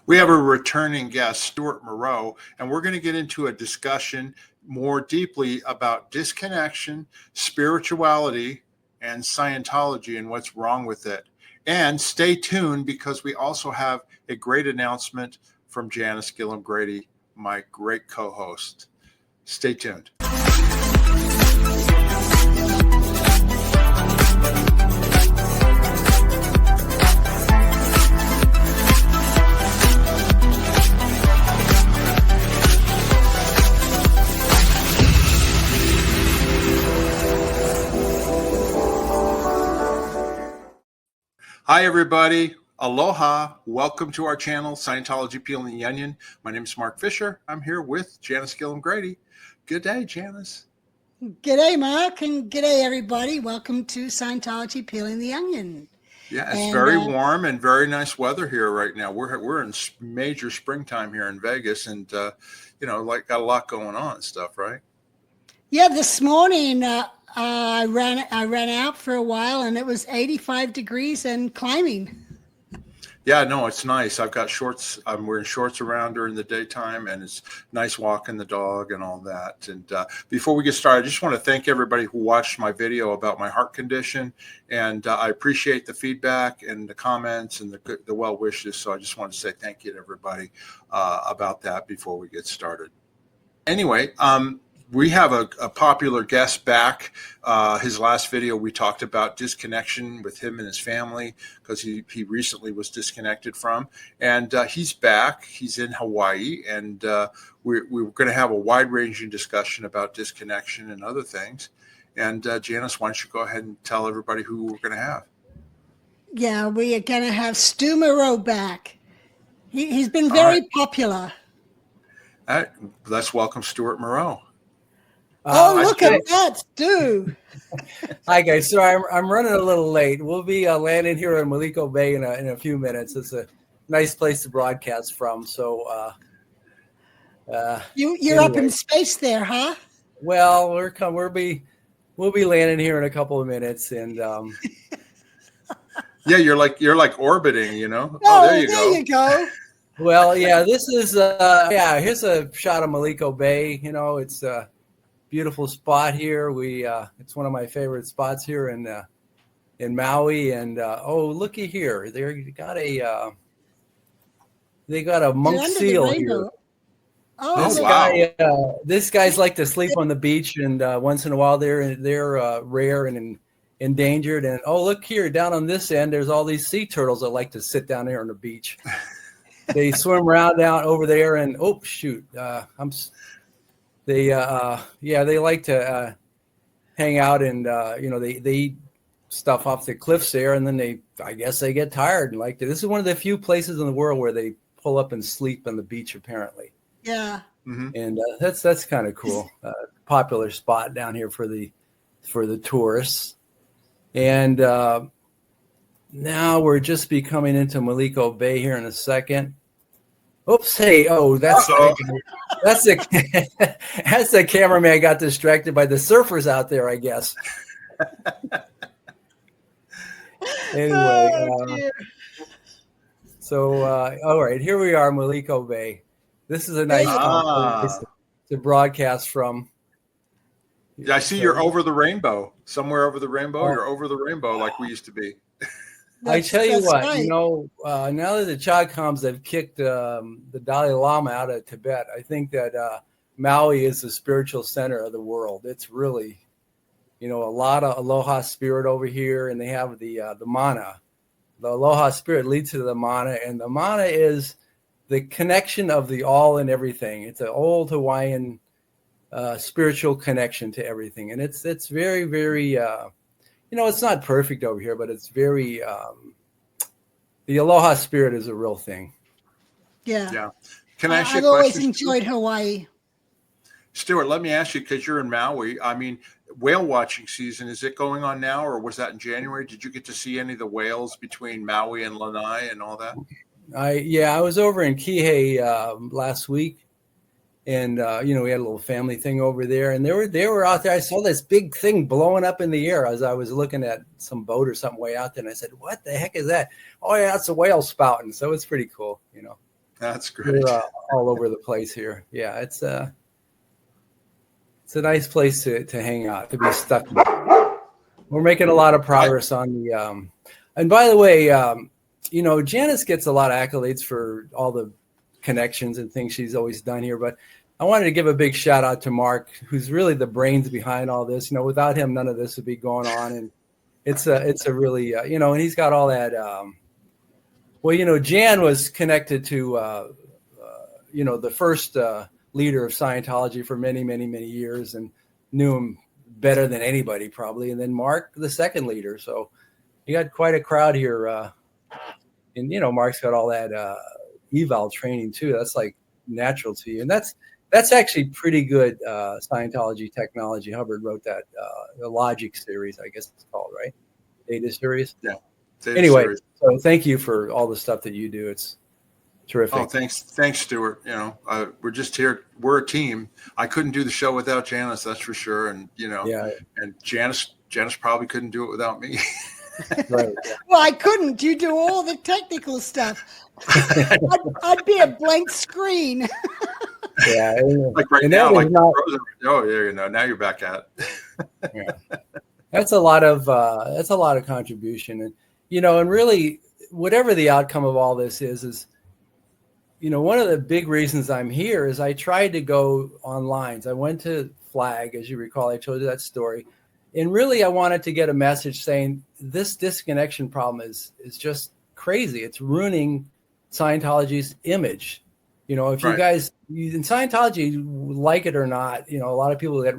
We have a returning guest, Stuart Moreau, and we're going to get into a discussion more deeply about disconnection, spirituality, and Scientology and what's wrong with it. And stay tuned because we also have a great announcement from Janice Gillum-Grady, my great co-host. Stay tuned. Hi, everybody. Aloha. Welcome to our channel, Scientology Peeling the Onion. My name is Mark Fisher. I'm here with Janice Gillum-Grady. Good day, Janice. G'day, Mark, and g'day, everybody. Welcome to Scientology Peeling the Onion. Yeah, it's very warm and very nice weather here right now. We're in major springtime here in Vegas, and got a lot going on and stuff, right? Yeah, this morning I ran out for a while, and it was 85 degrees and climbing. Yeah, no, it's nice. I've got shorts. I'm wearing shorts around during the daytime, and it's nice walking the dog and all that. And before we get started, I just want to thank everybody who watched my video about my heart condition. And I appreciate the feedback and the comments and the well wishes. So I just want to say thank you to everybody about that before we get started. Anyway, we have a popular guest back. His last video, we talked about disconnection with him and his family because he recently was disconnected from. And he's back. He's in Hawaii. And we're going to have a wide-ranging discussion about disconnection and other things. And Janice, why don't you go ahead and tell everybody who we're going to have? Yeah, we are going to have Stu Moreau back. He's been very popular. All right. Let's welcome Stuart Moreau. Look at that, Stu. Hi, guys. So I'm running a little late. We'll be landing here in Maliko Bay in a few minutes. It's a nice place to broadcast from. So you're anyway. up in space there, huh? Well, we'll be landing here in a couple of minutes, and yeah, you're like orbiting, you know. Oh, there you go. Well, yeah, this is here's a shot of Maliko Bay. You know, it's beautiful spot here. It's one of my favorite spots here in Maui. And looky here, they got a monk seal here. This guy's like to sleep on the beach, and once in a while they're rare and endangered. And look here, down on this end, there's all these sea turtles that like to sit down there on the beach. They swim around down over there, and they like to hang out, and they eat stuff off the cliffs there, and then I guess they get tired and like to. This is one of the few places in the world where they pull up and sleep on the beach, apparently. Yeah. Mm-hmm. And that's kind of cool. Popular spot down here for the tourists. And now we're just be coming into Maliko Bay here in a second. Oops! Hey, that's the cameraman got distracted by the surfers out there, I guess. Anyway, all right, here we are, Maliko Bay. This is a nice place to broadcast from. Yeah, I see you're over the rainbow. Somewhere over the rainbow. You're over the rainbow like we used to be. I tell you what, right. now that the Chagkhams have kicked the Dalai Lama out of Tibet, I think that Maui is the spiritual center of the world. It's really, a lot of aloha spirit over here, and they have the mana. The aloha spirit leads to the mana, and the mana is the connection of the all and everything. It's an old Hawaiian spiritual connection to everything, and it's very, very. It's not perfect over here, but it's very, the aloha spirit is a real thing. Yeah. Yeah. Can I ask you a question? I've always enjoyed Hawaii. Stuart, let me ask you, because you're in Maui, I mean, whale watching season, is it going on now, or was that in January? Did you get to see any of the whales between Maui and Lanai and all that? I was over in Kihei last week. And, we had a little family thing over there, and they were out there. I saw this big thing blowing up in the air as I was looking at some boat or something way out there. And I said, what the heck is that? Oh, yeah, it's a whale spouting. So it's pretty cool, That's great. We're all over the place here. Yeah, it's a nice place to hang out, to be stuck. We're making a lot of progress on the. And by the way, Janice gets a lot of accolades for all the connections and things she's always done here. But I wanted to give a big shout out to Mark, who's really the brains behind all this. Without him, none of this would be going on. And it's a really, and he's got all that. Jan was connected to, the first leader of Scientology for many, many, many years and knew him better than anybody probably. And then Mark, the second leader. So you got quite a crowd here. And Mark's got all that eval training too. That's like natural to you. And that's actually pretty good Scientology technology. Hubbard wrote that, the Logic series, I guess it's called, right? Data series. Yeah. Anyway, so thank you for all the stuff that you do. It's terrific. Oh, thanks, Stuart. We're just here. We're a team. I couldn't do the show without Janice, that's for sure. And and Janice probably couldn't do it without me. Right. Well, I couldn't. You do all the technical stuff. I'd be a blank screen. Yeah. Like right now, now you're back at it. Yeah. That's a lot of contribution. And and really whatever the outcome of all this is one of the big reasons I'm here is I tried to go online. I went to Flag, as you recall, I told you that story. And really, I wanted to get a message saying this disconnection problem is just crazy. It's ruining Scientology's image. If you guys in Scientology, like it or not, a lot of people that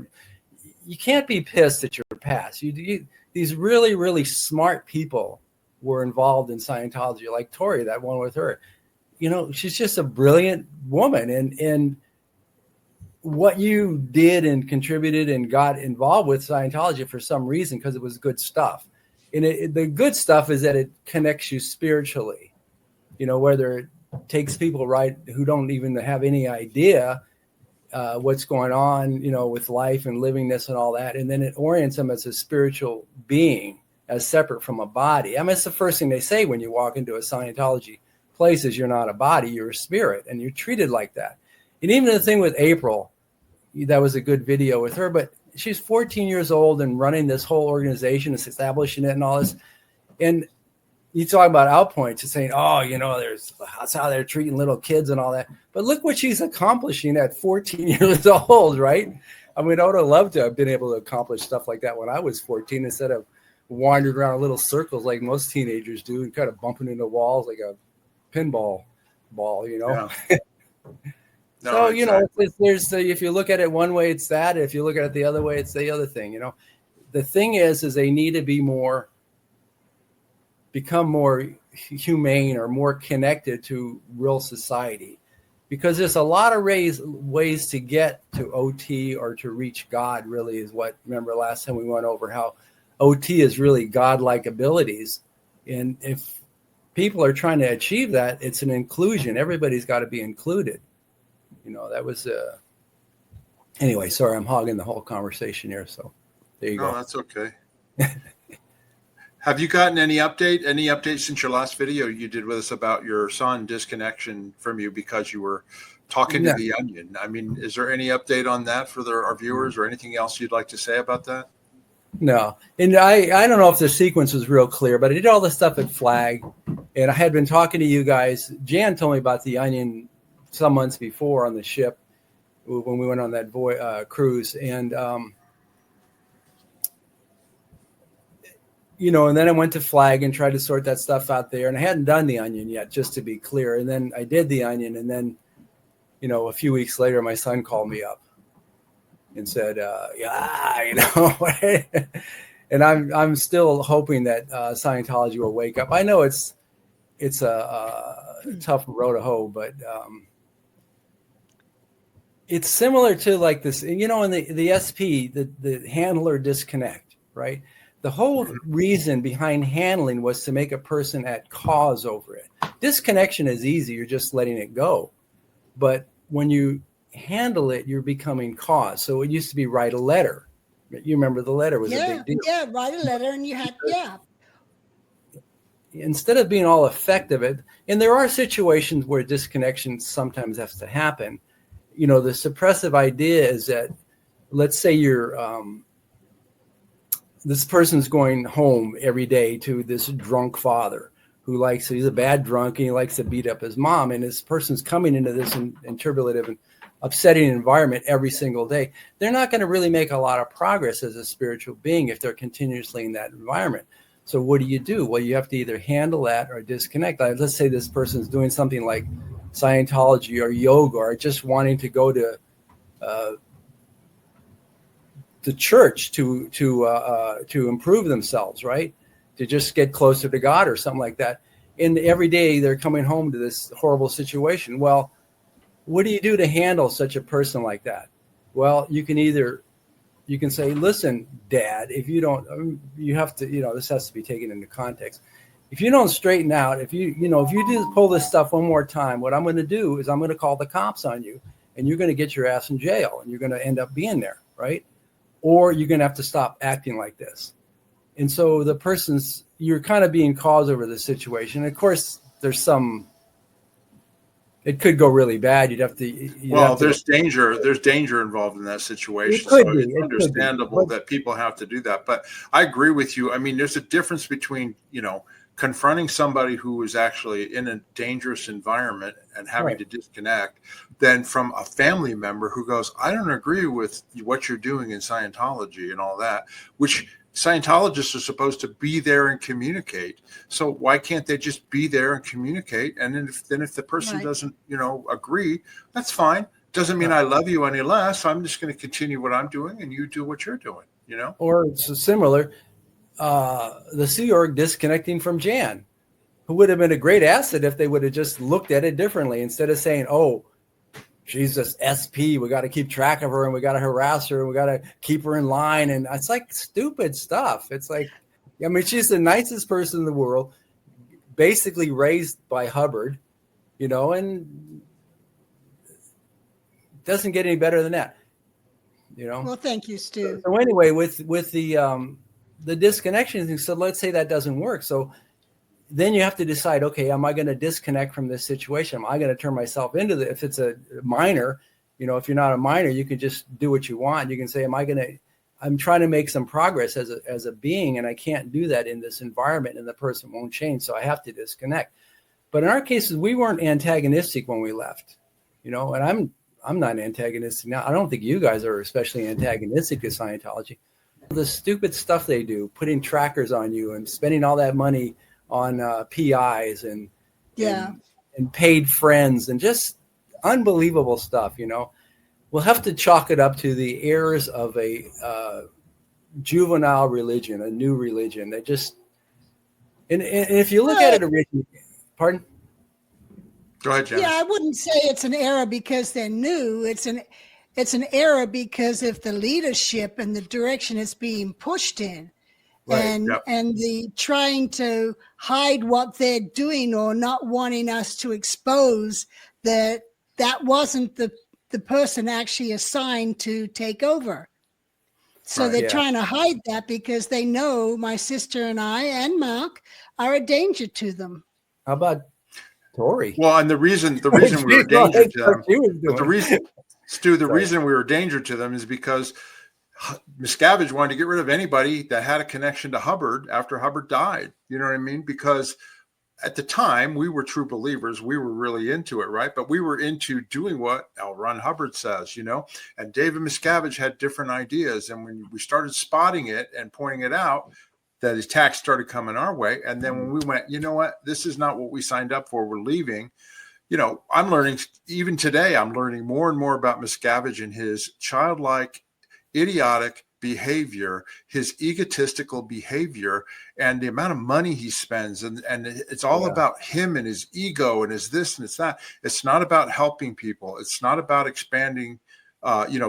you can't be pissed at your past. These really, really smart people were involved in Scientology, like Tori, that one with her. She's just a brilliant woman. And what you did and contributed and got involved with Scientology for some reason, because it was good stuff. And the good stuff is that it connects you spiritually, whether it takes people who don't even have any idea what's going on, with life and living this and all that. And then it orients them as a spiritual being, as separate from a body. I mean, it's the first thing they say when you walk into a Scientology place is you're not a body, you're a spirit, and you're treated like that. And even the thing with April, that was a good video with her, but she's 14 years old and running this whole organization, is establishing it and all this. And you talk about outpoints and saying, that's how they're treating little kids and all that. But look what she's accomplishing at 14 years old, right? I mean, I would have loved to have been able to accomplish stuff like that when I was 14 instead of wandering around little circles like most teenagers do and kind of bumping into walls like a pinball ball, Yeah. No, so, exactly. there's if you look at it one way, it's that. If you look at it the other way, it's the other thing, The thing is they need to become more humane or more connected to real society, because there's a lot of ways to get to OT or to reach God, really, is what, remember last time we went over how OT is really godlike abilities. And if people are trying to achieve that, it's an inclusion. Everybody's got to be included. That was anyway, sorry, I'm hogging the whole conversation here. So there you go. No, that's okay. Have you gotten any updates since your last video you did with us about your son disconnection from you because you were talking to the Onion? I mean, is there any update on that for our viewers or anything else you'd like to say about that? No. And I don't know if the sequence was real clear, but I did all this stuff at Flag, and I had been talking to you guys. Jan told me about the Onion some months before on the ship when we went on that cruise. And, and then I went to Flag and tried to sort that stuff out there. And I hadn't done the Onion yet, just to be clear. And then I did the Onion. And then, a few weeks later, my son called me up and said, and I'm still hoping that Scientology will wake up. I know it's a tough road to hoe, but it's similar to like this, in the SP, the handler disconnect, right? The whole reason behind handling was to make a person at cause over it. Disconnection is easy. You're just letting it go. But when you handle it, you're becoming cause. So it used to be write a letter. You remember the letter was a big deal. Yeah, write a letter and you had, instead of being all effective at, and there are situations where disconnection sometimes has to happen. The suppressive idea is that, let's say this person's going home every day to this drunk father who he's a bad drunk and he likes to beat up his mom. And this person's coming into this turbulent and upsetting environment every single day. They're not going to really make a lot of progress as a spiritual being if they're continuously in that environment. So what do? Well, you have to either handle that or disconnect. Let's say this person's doing something like Scientology or yoga, or just wanting to go to the church to improve themselves, right? To just get closer to God or something like that. And every day they're coming home to this horrible situation. Well, what do you do to handle such a person like that? Well, you can say, listen, Dad, if you don't, you have to, this has to be taken into context. If you don't straighten out, if you do pull this stuff one more time, what I'm going to do is I'm going to call the cops on you, and you're going to get your ass in jail, and you're going to end up being there, right? Or you're going to have to stop acting like this. And so you're kind of being cause over the situation. Of course, it could go really bad. There's danger involved in that situation. It's understandable that people have to do that. But I agree with you. I mean, there's a difference between, confronting somebody who is actually in a dangerous environment and having to disconnect than from a family member who goes, I don't agree with what you're doing in Scientology and all that, which Scientologists are supposed to be there and communicate. So why can't they just be there and communicate? And then if the person doesn't, agree, that's fine. Doesn't mean I love you any less. I'm just going to continue what I'm doing and you do what you're doing, Or it's similar. The Sea Org disconnecting from Jan, who would have been a great asset if they would have just looked at it differently instead of saying, oh, she's just SP. We got to keep track of her and we got to harass her and we got to keep her in line. And it's like stupid stuff. It's like, she's the nicest person in the world, basically raised by Hubbard, and doesn't get any better than that, Well, thank you, Stu. So anyway, with the disconnection thing, so let's say that doesn't work. So then you have to decide, okay, am I going to disconnect from this situation? Am I going to turn myself into if it's a minor, if you're not a minor, you can just do what you want. You can say, I'm trying to make some progress as a being, and I can't do that in this environment, and the person won't change. So I have to disconnect. But in our cases, we weren't antagonistic when we left, and I'm not antagonistic now. I don't think you guys are especially antagonistic to Scientology. The stupid stuff they do, putting trackers on you and spending all that money on PIs and paid friends and just unbelievable stuff, We'll have to chalk it up to the errors of a juvenile religion, a new religion. They just and if you look at it originally, pardon? Go ahead, Janice. Yeah, I wouldn't say it's an error because they're new. It's an error because of the leadership and the direction it's being pushed in. And the trying to hide what they're doing or not wanting us to expose that wasn't the person actually assigned to take over. So they're trying to hide that because they know my sister and I and Mark are a danger to them. How about Tori? Well, and the reason we were a danger to them, the reason we were a danger to them is because Miscavige wanted to get rid of anybody that had a connection to Hubbard after Hubbard died. You know what I mean? Because at the time we were true believers. We were really into it, right? But we were into doing what L. Ron Hubbard says, and David Miscavige had different ideas. And when we started spotting it and pointing it out, that his attacks started coming our way. And then when we went, you know what, this is not what we signed up for. We're leaving. I'm learning, even today, I'm learning more and more about Miscavige and his childlike, idiotic behavior, his egotistical behavior, and the amount of money he spends. And it's all about him and his ego and his this and it's that. It's not about helping people. It's not about expanding,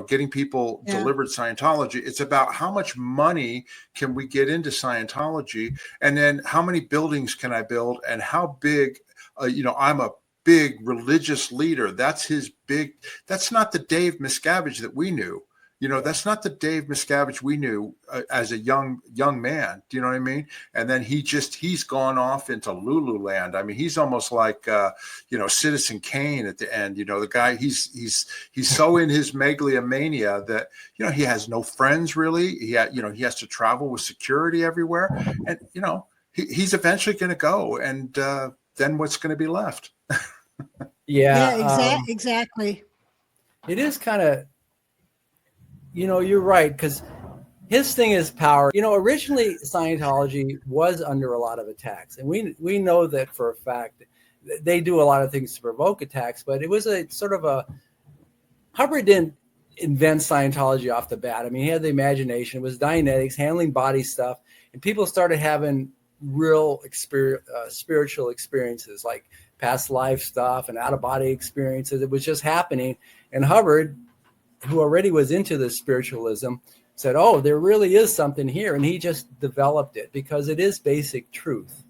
getting people delivered Scientology. It's about how much money can we get into Scientology, and then how many buildings can I build, and how big, I'm a big religious leader. That's not the Dave Miscavige that we knew. That's not the Dave Miscavige we knew as a young man. Do you know what I mean? And then he's gone off into Lululand. I mean, he's almost like Citizen Kane at the end. The guy, he's so in his megalomania that he has no friends really. He has to travel with security everywhere, and he's eventually going to go, and then what's going to be left? Yeah, exactly. It is kind of, you're right, because his thing is power. Originally Scientology was under a lot of attacks, and we know that for a fact. They do a lot of things to provoke attacks, but it was a sort of a Hubbard didn't invent Scientology off the bat. I mean, he had the imagination. It was Dianetics, handling body stuff, and people started having real spiritual experiences, like past life stuff and out-of-body experiences. It was just happening, and Hubbard, who already was into this spiritualism, said, "Oh, there really is something here," and he just developed it because it is basic truth.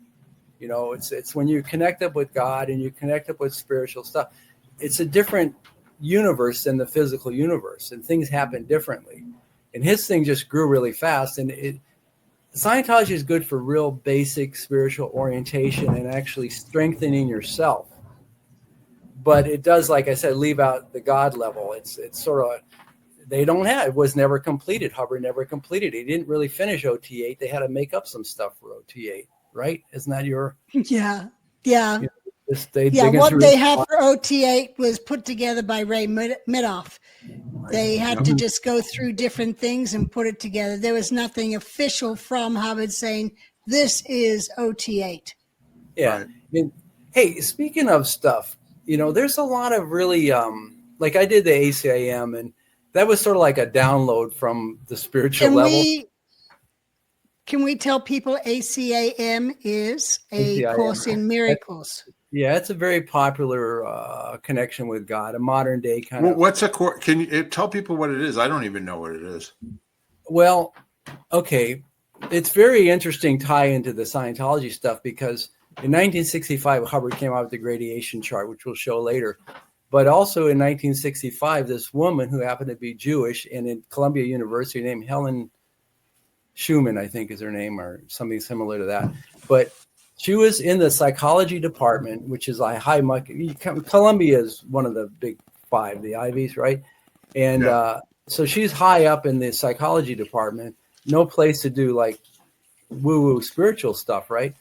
It's when you connect up with God and you connect up with spiritual stuff, it's a different universe than the physical universe, and things happen differently. And his thing just grew really fast. And Scientology is good for real basic spiritual orientation and actually strengthening yourself. But it does, like I said, leave out the God level. It's sort of, it was never completed. Hubbard never completed it. He didn't really finish OT8. They had to make up some stuff for OT8. Right? Isn't that your? Yeah. What they had for OT8 was put together by Ray Midoff. They had to just go through different things and put it together. There was nothing official from Hubbard saying this is OT8. Yeah. Right. Hey, speaking of stuff, there's a lot of really, like I did the ACIM, and that was sort of like a download from the spiritual level. Can we tell people ACIM is a Course in Miracles? Yeah, it's a very popular connection with God, a modern day kind of. What's a course? Can you tell people what it is? I don't even know what it is. Well, okay. It's very interesting tie into the Scientology stuff because in 1965, Hubbard came out with the gradation chart, which we'll show later. But also in 1965, this woman who happened to be Jewish and in Columbia University named Helen Schumann, I think is her name, or something similar to that. But she was in the psychology department, which is like Columbia is one of the big five, the Ivies, right? And so she's high up in the psychology department, no place to do like woo-woo spiritual stuff, right?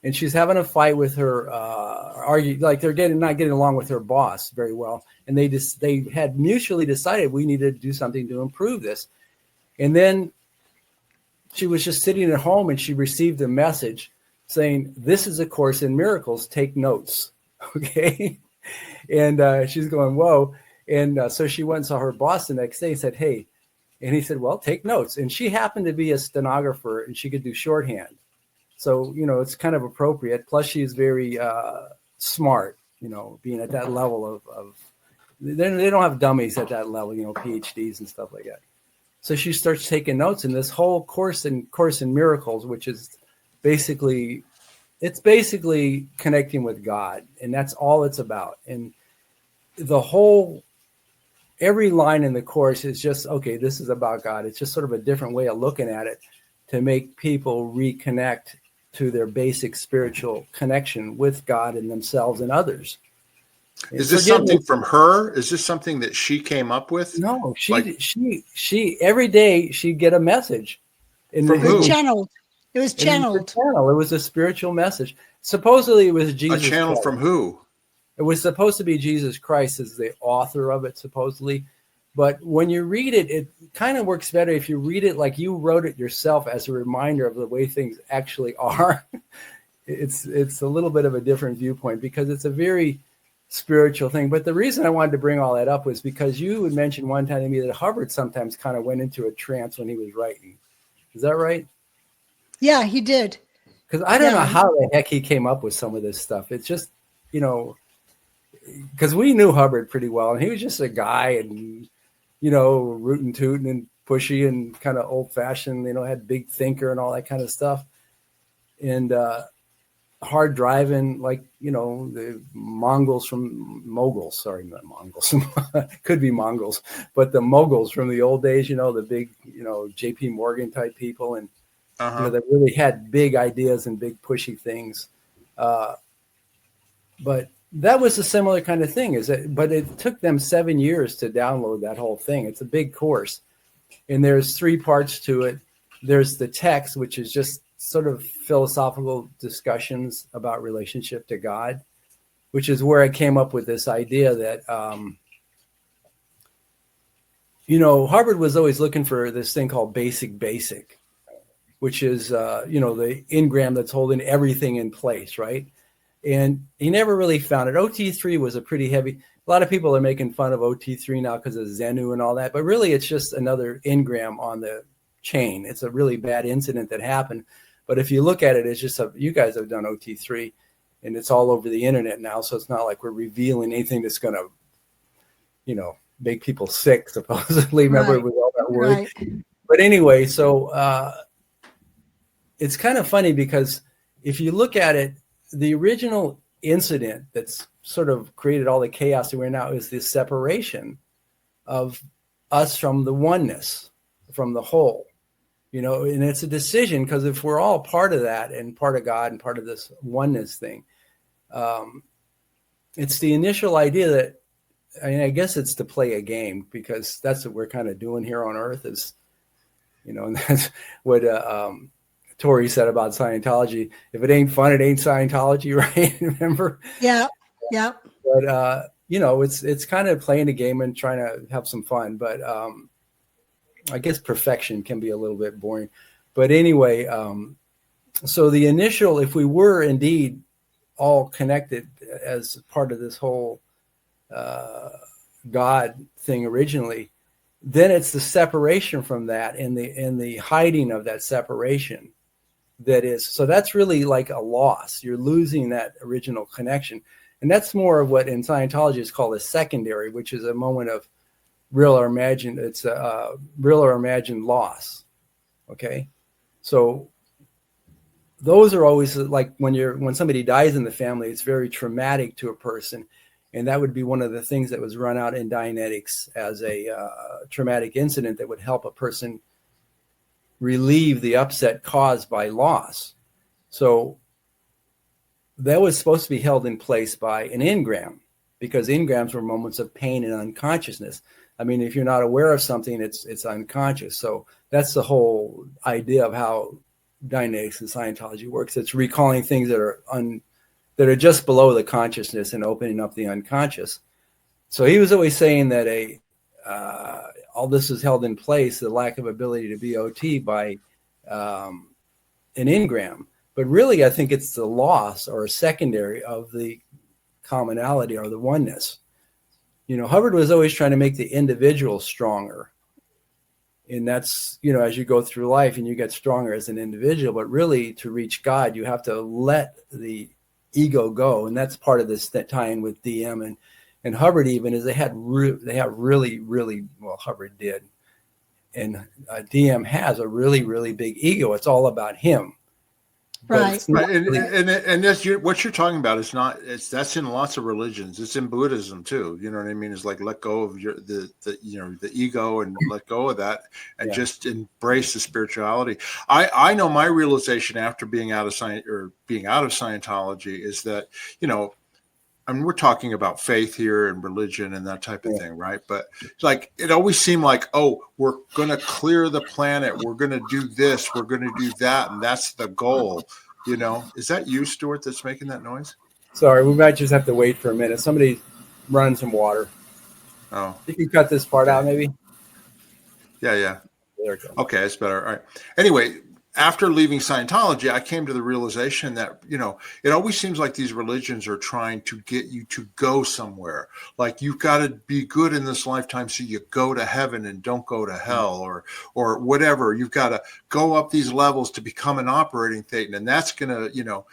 And she's having a fight with her, argue like they're not getting along with her boss very well, and they had mutually decided we needed to do something to improve this, and then she was just sitting at home and she received a message saying, "This is a Course in Miracles. Take notes." Okay. And she's going, whoa. And so she went and saw her boss the next day and said, "Hey," and he said, "Well, take notes." And she happened to be a stenographer and she could do shorthand. So, it's kind of appropriate. Plus she's very smart, being at that level of they don't have dummies at that level, PhDs and stuff like that. So she starts taking notes, and this whole Course in Miracles, which is basically connecting with God, and that's all it's about. And every line in the Course is just, okay, this is about God. It's just sort of a different way of looking at it to make people reconnect to their basic spiritual connection with God and themselves and others. Is this something from her? Is this something that she came up with? No, she every day she'd get a message. It was channeled. It was channeled. It was a spiritual message. Supposedly it was Jesus. A channel Christ. From who? It was supposed to be Jesus Christ as the author of it, supposedly. But when you read it, it kind of works better if you read it like you wrote it yourself as a reminder of the way things actually are. It's a little bit of a different viewpoint because it's a very spiritual thing. But the reason I wanted to bring all that up was because you had mentioned one time to me that Hubbard sometimes kind of went into a trance when he was writing. Is that right? Yeah, he did. Because I don't know how the heck he came up with some of this stuff. It's just, because we knew Hubbard pretty well, and he was just a guy and, rootin' tootin' and pushy and kind of old fashioned, had big thinker and all that kind of stuff. And hard driving, like, the Mongols from Moguls, sorry, not Mongols, could be Mongols, but the Moguls from the old days, the big, JP Morgan type people. And, that really had big ideas and big pushy things. But that was a similar kind of thing, but it took them 7 years to download that whole thing. It's a big course. And there's 3 parts to it. There's the text, which is just sort of philosophical discussions about relationship to God, which is where I came up with this idea that, Harvard was always looking for this thing called basic, which is, the engram that's holding everything in place, right? And he never really found it. OT3 was a pretty heavy. A lot of people are making fun of OT3 now because of Zenu and all that, but really it's just another engram on the chain. It's a really bad incident that happened. But if you look at it, it's just you guys have done OT3 and it's all over the internet now. So it's not like we're revealing anything that's going to, make people sick, supposedly. Remember with all that word. Right. But anyway, so it's kind of funny because if you look at it, the original incident that's sort of created all the chaos that we're now is the separation of us from the oneness, from the whole, and it's a decision, because if we're all part of that and part of God and part of this oneness thing, it's the initial idea that, I guess it's to play a game, because that's what we're kind of doing here on earth is, and that's what, Tori said about Scientology. If it ain't fun, it ain't Scientology, right? Remember? Yeah. But it's kind of playing a game and trying to have some fun. But I guess perfection can be a little bit boring. But anyway, so the initial, if we were indeed all connected as part of this whole God thing originally, then it's the separation from that and the hiding of that separation. That is, so that's really like a loss. You're losing that original connection. And that's more of what in Scientology is called a secondary, which is a moment of real or imagined. It's a real or imagined loss. Okay. So those are always like when somebody dies in the family, it's very traumatic to a person. And that would be one of the things that was run out in Dianetics as a traumatic incident that would help a person relieve the upset caused by loss. So that was supposed to be held in place by an engram, because engrams were moments of pain and unconsciousness. I mean, if you're not aware of something, it's unconscious. So that's the whole idea of how Dianetics and Scientology works. It's recalling things that are just below the consciousness and opening up the unconscious. So he was always saying that all this is held in place, the lack of ability to be OT, by an engram. But really, I think it's the loss or a secondary of the commonality or the oneness. Hubbard was always trying to make the individual stronger. And that's, as you go through life and you get stronger as an individual, but really to reach God, you have to let the ego go. And that's part of this tie-in with DM and Hubbard even is they have really, really, well, Hubbard did. And DM has a really, really big ego. It's all about him. Right. And that's what you're talking about is not, that's in lots of religions. It's in Buddhism too. You know what I mean? It's like, let go of the ego and let go of that and just embrace the spirituality. I know my realization after being out of Scientology is that, I mean, we're talking about faith here and religion and that type of thing, right? But like, it always seemed like, oh, we're going to clear the planet. We're going to do this. We're going to do that. And that's the goal. Is that you, Stuart, that's making that noise? Sorry, we might just have to wait for a minute. Somebody run some water. Oh, you can cut this part out maybe. Yeah. There it goes. Okay. That's better. All right. Anyway, after leaving Scientology, I came to the realization that, it always seems like these religions are trying to get you to go somewhere. Like you've got to be good in this lifetime so you go to heaven and don't go to hell or whatever. You've got to go up these levels to become an operating Thetan. And that's going to,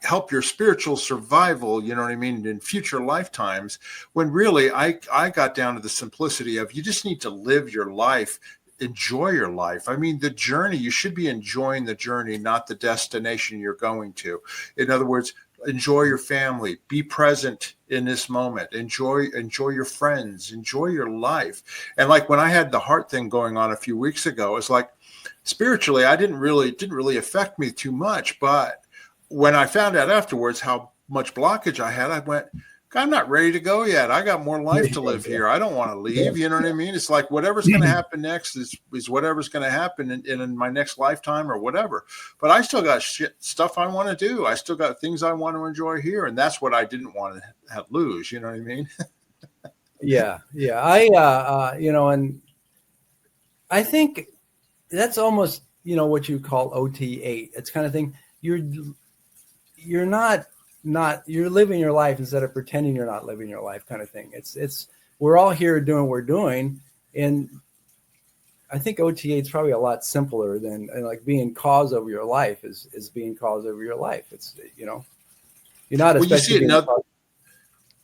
help your spiritual survival, in future lifetimes. When really I got down to the simplicity of you just need to live your life enjoy your life. I mean, the journey, you should be enjoying the journey, not the destination you're going to. In other words, enjoy your family, be present in this moment, enjoy your friends, enjoy your life. And like when I had the heart thing going on a few weeks ago, it's like spiritually, it didn't really affect me too much. But when I found out afterwards how much blockage I had, I went, I'm not ready to go yet. I got more life to live here. I don't want to leave. You know what I mean? It's like whatever's going to happen next is whatever's going to happen in my next lifetime or whatever. But I still got stuff I want to do. I still got things I want to enjoy here. And that's what I didn't want to lose. You know what I mean? Yeah. I, and I think that's almost, what you call OT8. It's kind of thing. You're not you're living your life instead of pretending you're not living your life, kind of thing. It's we're all here doing what we're doing, and I think OTA is probably a lot simpler than like being cause over your life is being cause over your life. It's you're not. Well, you see it in other,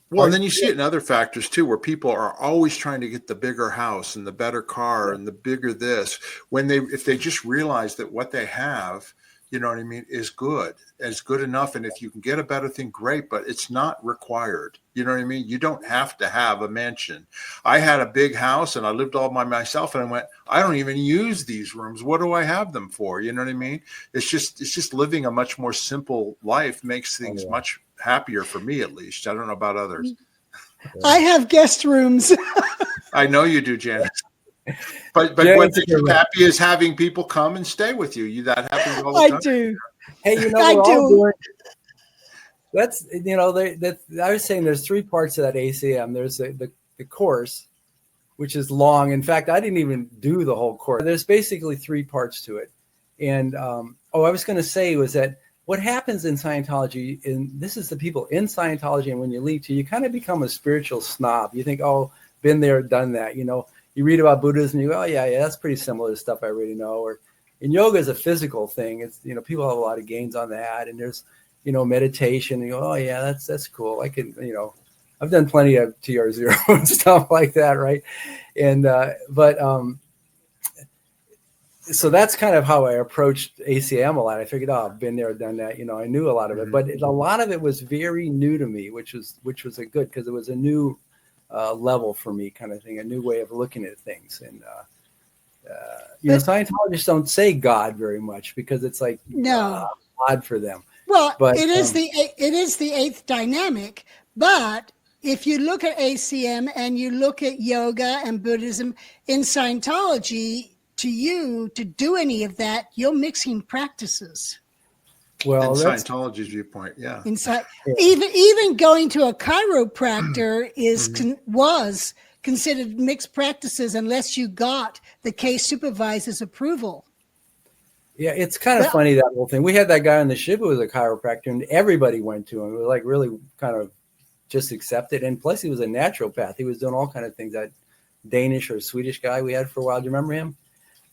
and then you see it in other factors too, where people are always trying to get the bigger house and the better car and the bigger this. If they just realize that what they have, you know what I mean, is good. It's good enough. And if you can get a better thing, great, but it's not required. You know what I mean? You don't have to have a mansion. I had a big house and I lived all by myself, and I went, I don't even use these rooms. What do I have them for? You know what I mean? It's just living a much more simple life makes things much happier for me, at least. I don't know about others. I have guest rooms. I know you do, Janice. But what makes you happy is having people come and stay with you. That happens all the time. I do. Hey, I do. That's I was saying there's three parts to that ACM. There's the course, which is long. In fact, I didn't even do the whole course. There's basically three parts to it. And I was going to say was that what happens in Scientology, and this is the people in Scientology, and when you leave you kind of become a spiritual snob. You think, oh, been there, done that, You read about Buddhism, you go, oh, yeah, that's pretty similar to stuff I already know. And yoga is a physical thing. It's, people have a lot of gains on that. And there's, meditation. And you go, oh, yeah, that's cool. I can, I've done plenty of TR0 and stuff like that, right? And, so that's kind of how I approached ACM a lot. I figured, oh, I've been there, done that. I knew a lot of it. But a lot of it was very new to me, which was a good, because it was a new level for me, kind of thing, a new way of looking at things. And Scientologists don't say God very much because it's like odd for them. Well, but it is the eighth dynamic. But if you look at ACM and you look at yoga and Buddhism in Scientology, to do any of that, you're mixing practices. Well, in Scientology's viewpoint, yeah. Even going to a chiropractor was considered mixed practices unless you got the case supervisor's approval. Yeah, it's kind of funny, that whole thing. We had that guy on the ship who was a chiropractor, and everybody went to him. It was like really kind of just accepted. And plus, he was a naturopath. He was doing all kind of things. That Danish or Swedish guy we had for a while. Do you remember him?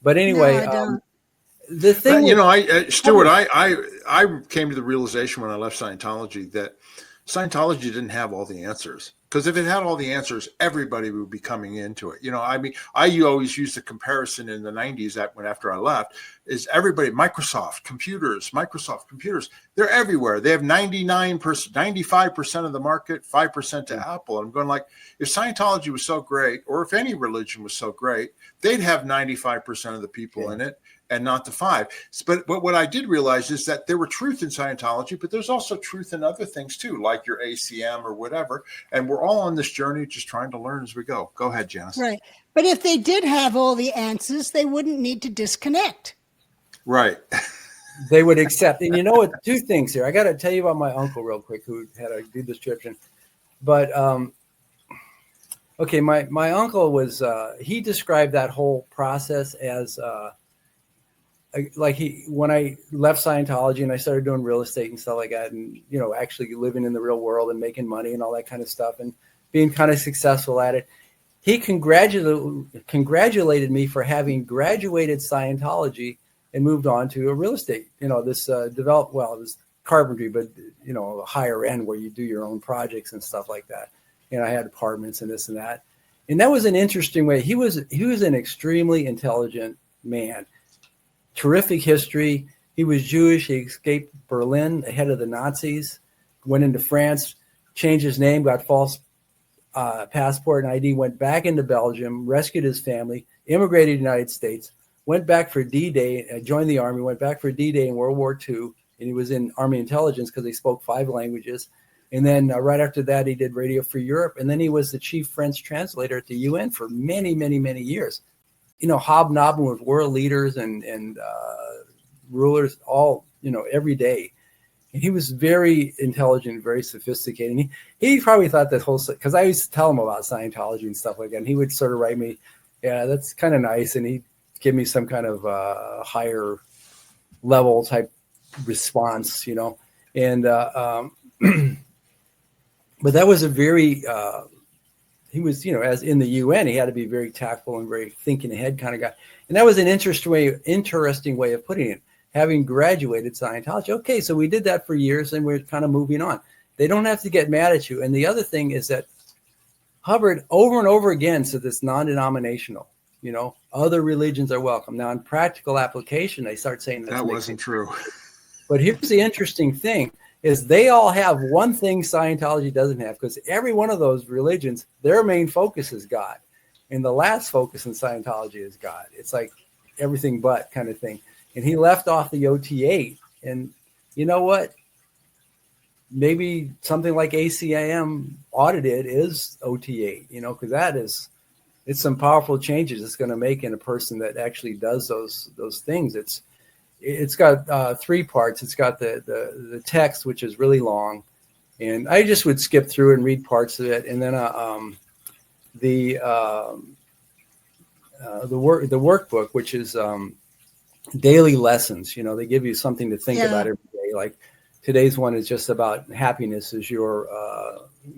But anyway. No, I don't. The thing, Stuart, I came to the realization when I left Scientology that Scientology didn't have all the answers. Because if it had all the answers, everybody would be coming into it. I always used the comparison in the 90s after I left, is everybody, Microsoft computers, they're everywhere. They have 95% of the market, 5% to Apple. And I'm going like, if Scientology was so great, or if any religion was so great, they'd have 95% of the people in it and not the 5. But what I did realize is that there were truth in Scientology, but there's also truth in other things too, like your ACM or whatever. And we're all on this journey just trying to learn as we go. Go ahead, Janice. Right. But if they did have all the answers, they wouldn't need to disconnect. Right. They would accept. And you know what? Two things here. I got to tell you about my uncle real quick, who had a good description. But, okay, my uncle was, he described that whole process as, when I left Scientology and I started doing real estate and stuff like that, and actually living in the real world and making money and all that kind of stuff and being kind of successful at it, he congratulated me for having graduated Scientology and moved on to a real estate. This it was carpentry, but a higher end where you do your own projects and stuff like that. And I had apartments and this and that. And that was an interesting way. He was an extremely intelligent man, terrific history. He was Jewish. He escaped Berlin ahead of the Nazis, went into France, changed his name, got false passport and ID, went back into Belgium, rescued his family, immigrated to the United States, went back for D-Day, joined the army, went back for D-Day in World War II, and he was in Army intelligence because he spoke 5 languages. And then right after that, he did Radio Free Europe, and then he was the chief French translator at the UN for many, many, many years. Hobnobbing with world leaders and rulers all, every day. And he was very intelligent, very sophisticated. And he probably thought that whole, because I used to tell him about Scientology and stuff like that. And he would sort of write me, yeah, that's kind of nice. And he'd give me some kind of higher level type response, And, but that was a very, he was, as in the UN, he had to be very tactful and very thinking ahead kind of guy. And that was an interesting way of putting it. Having graduated Scientology, okay, so we did that for years and we're kind of moving on. They don't have to get mad at you. And the other thing is that Hubbard over and over again said this non-denominational, other religions are welcome. Now in practical application, they start saying that wasn't true. But here's the interesting thing is they all have one thing Scientology doesn't have, because every one of those religions, their main focus is God. And the last focus in Scientology is God. It's like everything but kind of thing. And he left off the OT8. And you know what? Maybe something like ACIM audited is OT8, because it's some powerful changes it's going to make in a person that actually does those things. It's got 3 parts. It's got the text, which is really long. And I just would skip through and read parts of it. And then the workbook, which is daily lessons. They give you something to think about every day. Like today's one is just about happiness is your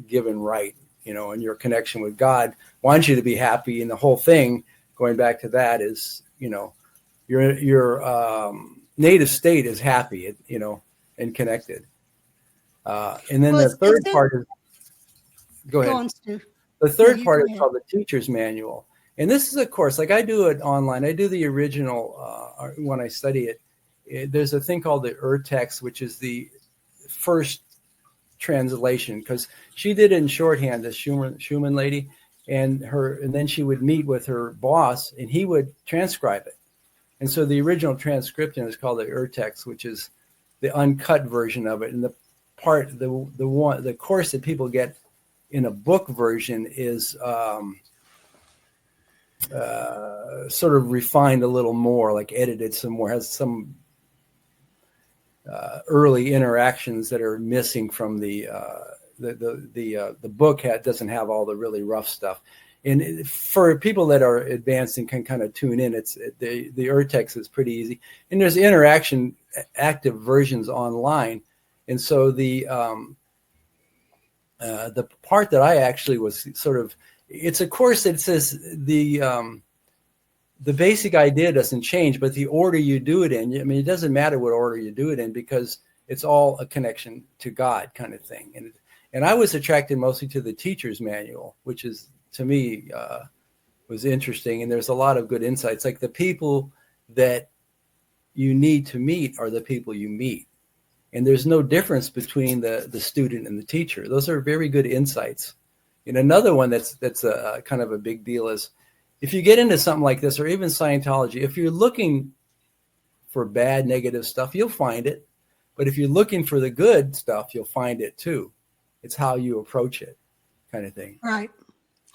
given right, and your connection with God wants you to be happy. And the whole thing, going back to that, is your native state is happy, and connected. And then the third part is, go ahead. Go on, Stu. The third part is called the teacher's manual. And this is a course, like I do it online. I do the original when I study it. There's a thing called the text, which is the first translation, because she did it in shorthand, the Schumann lady, and then she would meet with her boss, and he would transcribe it. And so the original transcription is called the text, which is the uncut version of it. And the course that people get in a book version is sort of refined a little more, like edited some more, has some early interactions that are missing from the book. Doesn't have all the really rough stuff. And for people that are advanced and can kind of tune in, the text is pretty easy. And there's active versions online. And so the part that I actually was sort of, it's a course that says the basic idea doesn't change, but the order you do it in, it doesn't matter what order you do it in, because it's all a connection to God kind of thing. And I was attracted mostly to the teacher's manual, which is, to me, was interesting. And there's a lot of good insights. Like the people that you need to meet are the people you meet. And there's no difference between the student and the teacher. Those are very good insights. And another one that's a kind of a big deal is, if you get into something like this, or even Scientology, if you're looking for bad, negative stuff, you'll find it. But if you're looking for the good stuff, you'll find it too. It's how you approach it, kind of thing. Right.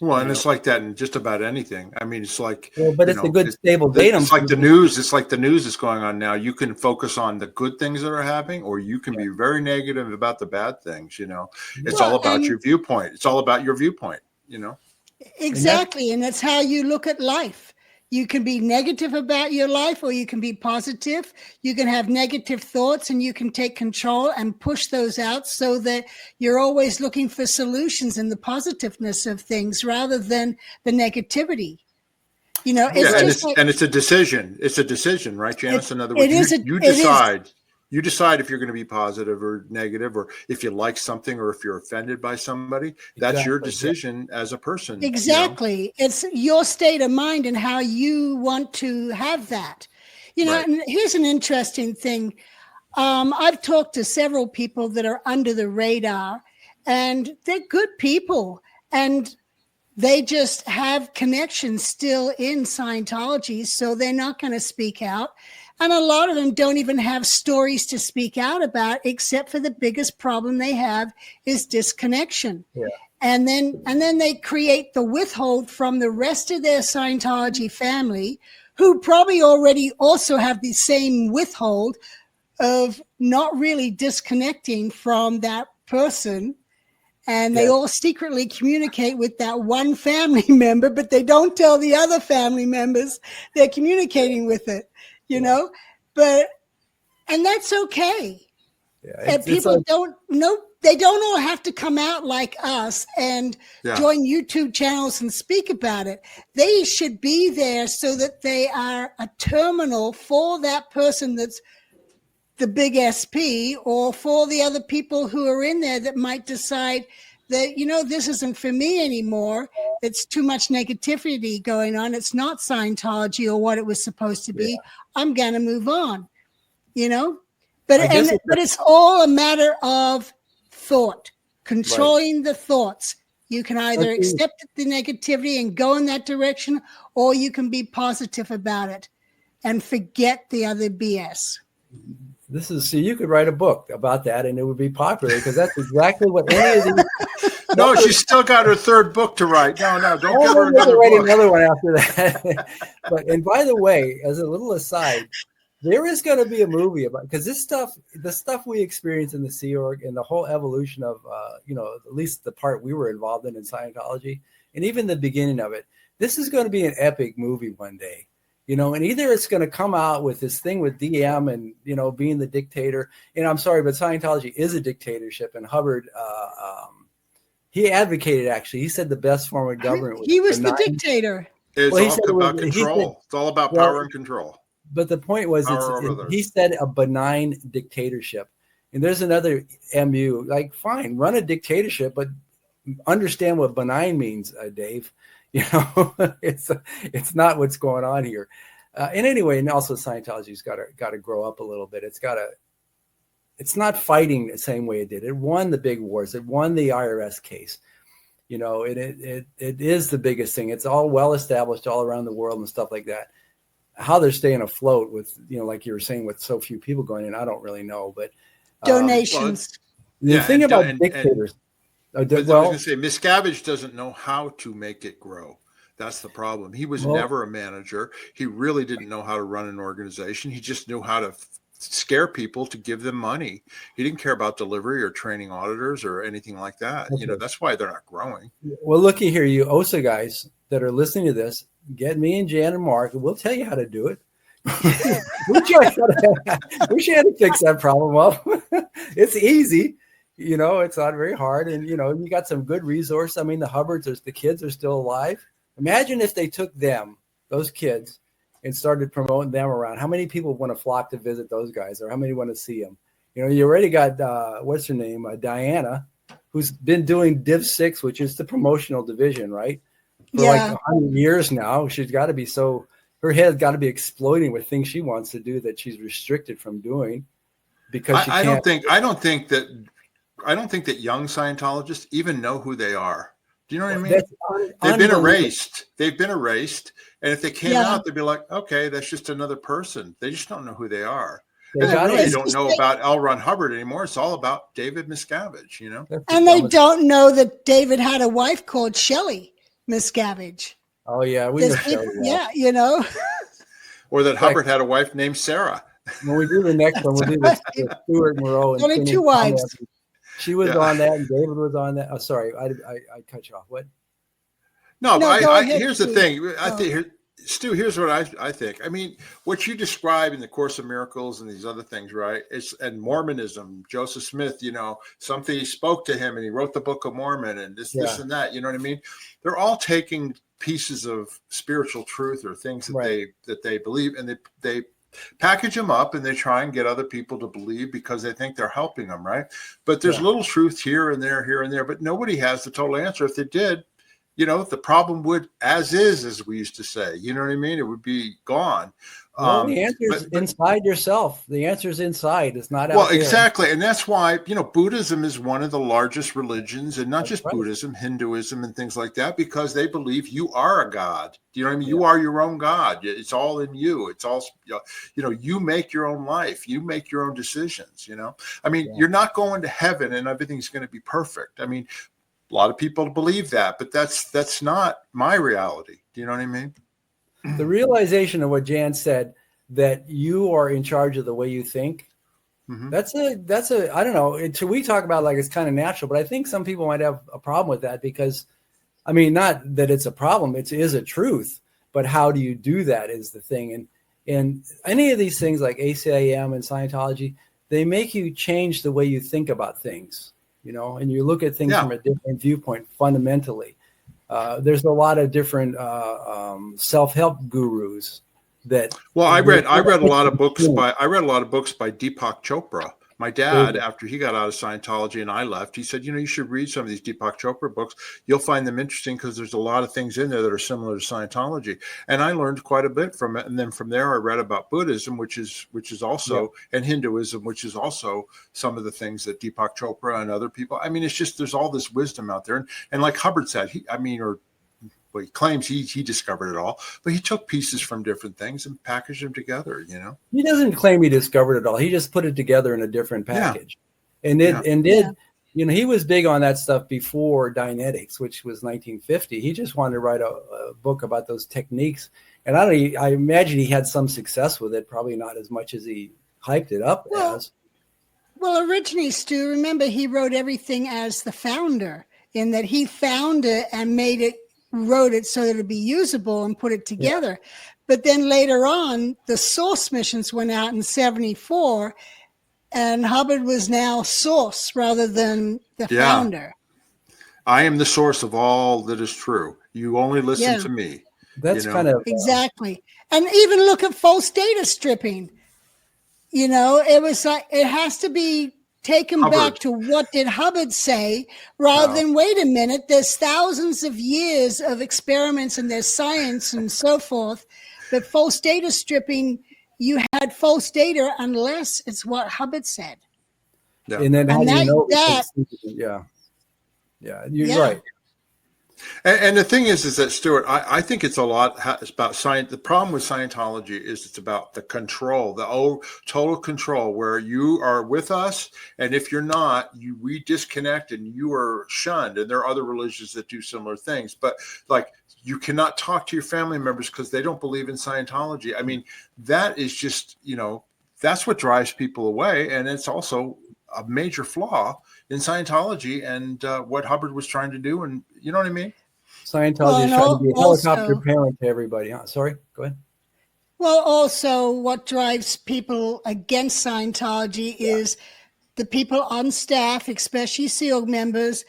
Well, and it's like that in just about anything. It's like, but it's a good stable datum. It's like the news. It's like the news that's going on now. You can focus on the good things that are happening, or you can be very negative about the bad things. It's all about your viewpoint. It's all about your viewpoint. Exactly, and that's how you look at life. You can be negative about your life, or you can be positive. You can have negative thoughts, and you can take control and push those out, so that you're always looking for solutions and the positiveness of things rather than the negativity. It's a decision. It's a decision, right, Janice? In other words, you decide. You decide if you're going to be positive or negative, or if you like something, or if you're offended by somebody. That's your decision as a person. Exactly. It's your state of mind and how you want to have that. And here's an interesting thing. I've talked to several people that are under the radar, and they're good people, and they just have connections still in Scientology, so they're not going to speak out. And a lot of them don't even have stories to speak out about, except for the biggest problem they have is disconnection. Yeah. And then they create the withhold from the rest of their Scientology family, who probably already also have the same withhold of not really disconnecting from that person. And they all secretly communicate with that one family member, but they don't tell the other family members they're communicating with it, and that's okay. Yeah, and people don't know, they don't all have to come out like us and join YouTube channels and speak about it. They should be there so that they are a terminal for that person that's the big SP, or for the other people who are in there that might decide that, this isn't for me anymore. It's too much negativity going on. It's not Scientology or what it was supposed to be. Yeah. I'm going to move on, but it's all a matter of thought, controlling the thoughts. You can either accept the negativity and go in that direction, or you can be positive about it and forget the other BS. You could write a book about that and it would be popular, because that's exactly what any of these. No, she's still got her third book to write. No, don't give her another write book. Another one after that. And by the way, as a little aside, there is going to be a movie about, because the stuff we experience in the Sea Org and the whole evolution of, at least the part we were involved in Scientology, and even the beginning of it, this is going to be an epic movie one day. And either it's going to come out with this thing with DM and, being the dictator. And I'm sorry, but Scientology is a dictatorship. And Hubbard, he advocated, actually, he said the best form of government was he was the dictator. It's all about control. It's all about power and control. But the point was, he said a benign dictatorship. And there's another MU, like, fine, run a dictatorship, but understand what benign means, Dave. It's not what's going on here. And anyway, and also Scientology's got to grow up a little bit. It's not fighting the same way it did. It won the big wars. It won the IRS case. It is the biggest thing. It's all well established all around the world and stuff like that. How they're staying afloat with, like you were saying, with so few people going in, I don't really know. But donations. The thing about dictators. I was going to say, Miscavige doesn't know how to make it grow. That's the problem. He was never a manager. He really didn't know how to run an organization. He just knew how to scare people to give them money. He didn't care about delivery or training auditors or anything like that. Okay. That's why they're not growing. Well, looky here, you OSA guys that are listening to this, get me and Jan and Mark, and we'll tell you how to do it. we should have to fix that problem up. It's easy. It's not very hard. And, you got some good resource. I mean, the Hubbards, the kids are still alive. Imagine if they took those kids, and started promoting them around. How many people want to flock to visit those guys, or how many want to see them? You already got, what's her name? Diana, who's been doing Div 6, which is the promotional division, right? For like 100 years now. She's got to be her head's got to be exploding with things she wants to do that she's restricted from doing because she can't. I don't think that young Scientologists even know who they are. Do you know what I mean? They've been erased. And if they came out, they'd be like, okay, that's just another person. They just don't know who they are. They really don't know about L. Ron Hubbard anymore. It's all about David Miscavige, And they don't know that David had a wife called Shelley Miscavige. Oh, yeah. We know Shelley. Yeah, Or that Hubbard had a wife named Sarah. When we do the next one, we'll do the Stuart Moreau. Only two wives. She was on that, and David was on that. Oh, sorry, I cut you off. What? No, but here's the thing. I think, Stu, here's what I think. I mean, what you describe in the Course of Miracles and these other things, right? And Mormonism, Joseph Smith, something he spoke to him and he wrote the Book of Mormon and this and that. You know what I mean? They're all taking pieces of spiritual truth or things that they believe, and they package them up, and they try and get other people to believe because they think they're helping them, right? But there's little truth here and there, but nobody has the total answer. If they did, the problem would, as we used to say, you know what I mean? It would be gone. Well, the answer's inside yourself. The answer's inside. It's not out well, there. exactly. And that's why, Buddhism is one of the largest religions, and not just Buddhism, Hinduism and things like that, because they believe you are a God. Do you know what I mean? Yeah. You are your own God. It's all in you. It's all, you make your own life. You make your own decisions, I mean, you're not going to heaven and everything's going to be perfect. I mean, a lot of people believe that, but that's not my reality. Do you know what I mean? The realization of what Jan said, that you are in charge of the way you think. Mm-hmm. That's a, I don't know. We talk about like it's kind of natural, but I think some people might have a problem with that because, I mean, not that it's a problem, it is a truth, but how do you do that is the thing. And any of these things like ACIM and Scientology, they make you change the way you think about things, and you look at things from a different viewpoint fundamentally. There's a lot of different self-help gurus that. Well, I read a lot of books by Deepak Chopra. My dad, after he got out of Scientology and I left, he said, you should read some of these Deepak Chopra books. You'll find them interesting because there's a lot of things in there that are similar to Scientology. And I learned quite a bit from it. And then from there, I read about Buddhism, which is also, and Hinduism, which is also some of the things that Deepak Chopra and other people. I mean, it's just there's all this wisdom out there. And like Hubbard said, he claims he discovered it all, but he took pieces from different things and packaged them together, He doesn't claim he discovered it all. He just put it together in a different package. Yeah. He was big on that stuff before Dianetics, which was 1950. He just wanted to write a book about those techniques. And I imagine he had some success with it, probably not as much as he hyped it up as. Well, originally, Stu, remember he wrote everything as the founder, in that he found it and wrote it so that it'd be usable and put it together. Yeah. But then later on, the source missions went out in 1974, and Hubbard was now source rather than the founder. I am the source of all that is true. You only listen to me. That's kind of exactly. And even look at false data stripping. It was like, it has to be taken back to what did Hubbard say, rather than wait a minute, there's thousands of years of experiments and there's science and so forth. But false data stripping, you had false data unless it's what Hubbard said. Yeah. And then you're right. And the thing is that, Stuart, I think it's a lot about science. The problem with Scientology is it's about the control, the total control, where you are with us, and if you're not, we disconnect and you are shunned. And there are other religions that do similar things, but like you cannot talk to your family members because they don't believe in Scientology. I mean, that is just, that's what drives people away, and it's also a major flaw in Scientology and what Hubbard was trying to do. And you know what I mean? Scientology is trying to be a helicopter parent to everybody. Sorry, go ahead. Well, also what drives people against Scientology is the people on staff, especially SEAL members.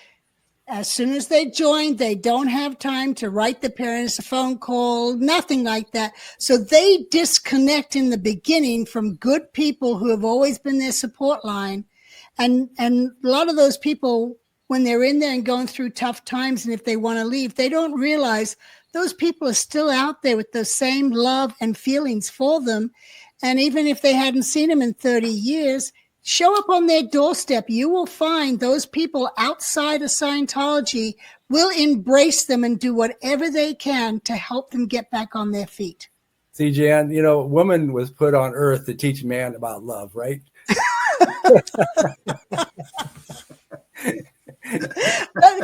As soon as they join, they don't have time to write the parents a phone call, nothing like that. So they disconnect in the beginning from good people who have always been their support line. And a lot of those people, when they're in there and going through tough times, and if they want to leave, they don't realize those people are still out there with the same love and feelings for them. And even if they hadn't seen them in 30 years, show up on their doorstep. You will find those people outside of Scientology will embrace them and do whatever they can to help them get back on their feet. See, Jan, woman was put on earth to teach man about love, right?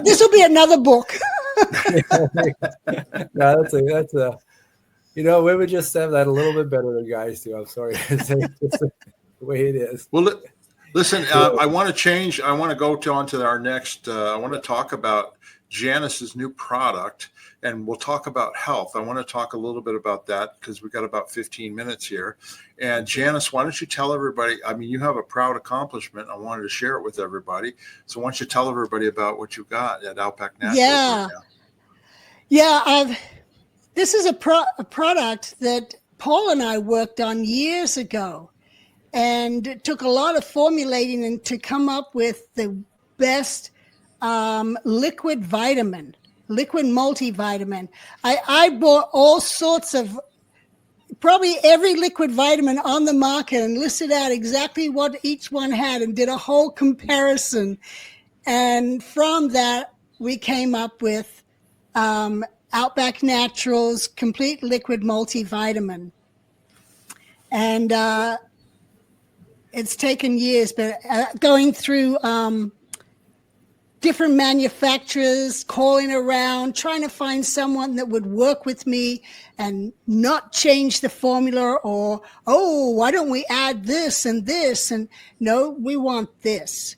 This will be another book. No, that's a women just have that a little bit better than guys do. I'm sorry to say, it's the way it is. Well, listen, I want to change. I want to go on to our next. I want to talk about Janice's new product, and we'll talk about health. I want to talk a little bit about that because we've got about 15 minutes here. And Janice, why don't you tell everybody, I mean, you have a proud accomplishment. I wanted to share it with everybody. So why don't you tell everybody about what you got at Outback Naturals? Yeah. Right now? Yeah. This is a product that Paul and I worked on years ago. And it took a lot of formulating and to come up with the best liquid multivitamin. I bought all sorts of, probably every liquid vitamin on the market and listed out exactly what each one had and did a whole comparison. And from that, we came up with Outback Naturals Complete Liquid Multivitamin. And it's taken years, but going through different manufacturers, calling around, trying to find someone that would work with me and not change the formula or, oh, why don't we add this and this? And no, we want this.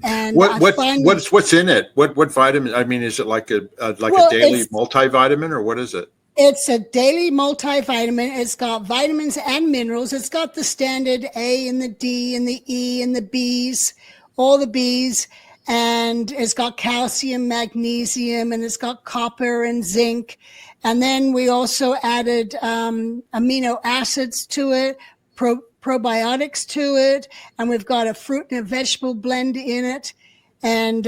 And what's in it? What vitamin? I mean, is it like a daily multivitamin, or what is it? It's a daily multivitamin. It's got vitamins and minerals. It's got the standard A and the D and the E and the Bs, all the Bs. And it's got calcium, magnesium, and it's got copper and zinc. And then we also added amino acids to it, probiotics to it, and we've got a fruit and a vegetable blend in it. And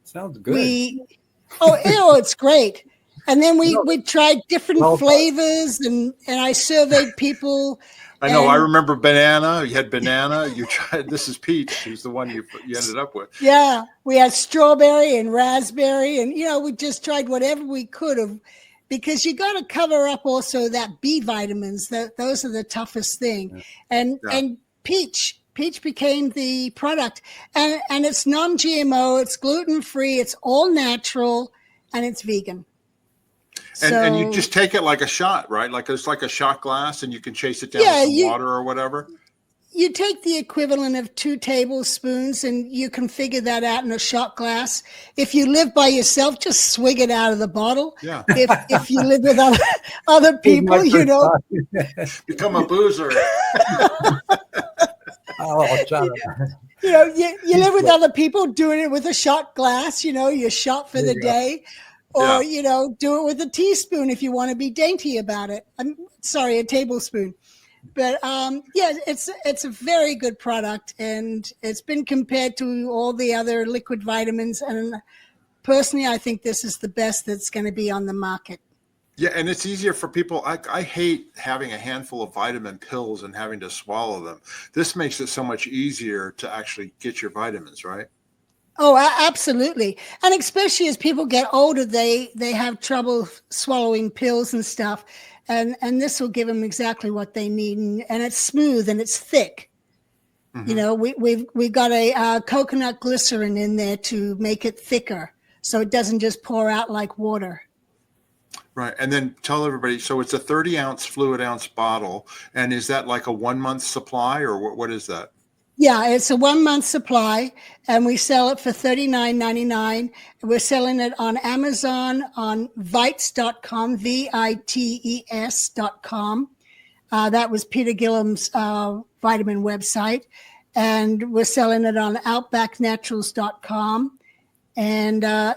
sounds good. It's great. And then we tried different flavors, and I surveyed people. I know. I remember banana. You had banana. You tried. This is Pete. Who's the one you ended up with? Yeah, we had strawberry and raspberry, and we just tried whatever we could have, because you got to cover up also that B vitamins. Those are the toughest thing. And peach became the product, and it's non-GMO. It's gluten-free. It's all natural, and it's vegan. And you just take it like a shot, right? Like it's like a shot glass, and you can chase it down with some water or whatever. You take the equivalent of 2 tablespoons, and you can figure that out in a shot glass. If you live by yourself, just swig it out of the bottle. Yeah. If you live with other people, become a boozer. You live with other people, doing it with a shot glass. You shot for the day. Or, do it with a teaspoon if you want to be dainty about it. I'm sorry, a tablespoon. But, it's a very good product, and it's been compared to all the other liquid vitamins. And personally, I think this is the best that's going to be on the market. Yeah, and it's easier for people. I hate having a handful of vitamin pills and having to swallow them. This makes it so much easier to actually get your vitamins, right? Oh, absolutely. And especially as people get older, they have trouble swallowing pills and stuff. And this will give them exactly what they need. And it's smooth and it's thick. Mm-hmm. We got a coconut glycerin in there to make it thicker, so it doesn't just pour out like water. Right. And then tell everybody, so it's a 30-ounce fluid ounce bottle. And is that like a 1-month supply, or what is that? Yeah, it's a 1-month supply, and we sell it for $39.99. We're selling it on Amazon, on Vites.com, VITES.com. That was Peter Gillam's vitamin website. And we're selling it on OutbackNaturals.com. And on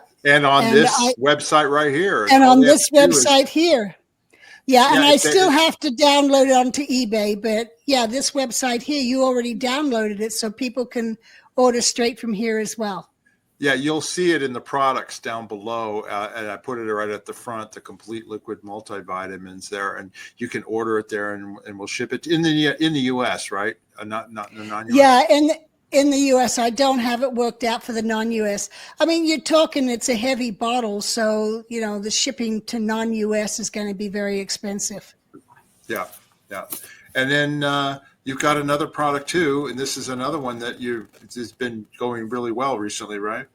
this website right here. And on this website here. Yeah, and I still have to download it onto eBay, but this website here, you already downloaded it, so people can order straight from here as well. Yeah, you'll see it in the products down below, and I put it right at the front, the complete liquid multivitamins there, and you can order it there, and we'll ship it in the U.S., right? Not in the non-U.S. Yeah, in the U.S. I don't have it worked out for the non-U.S. I mean, you're talking, it's a heavy bottle, so, the shipping to non-U.S. is going to be very expensive. Yeah. And then you've got another product too, and this is another one that has been going really well recently, right?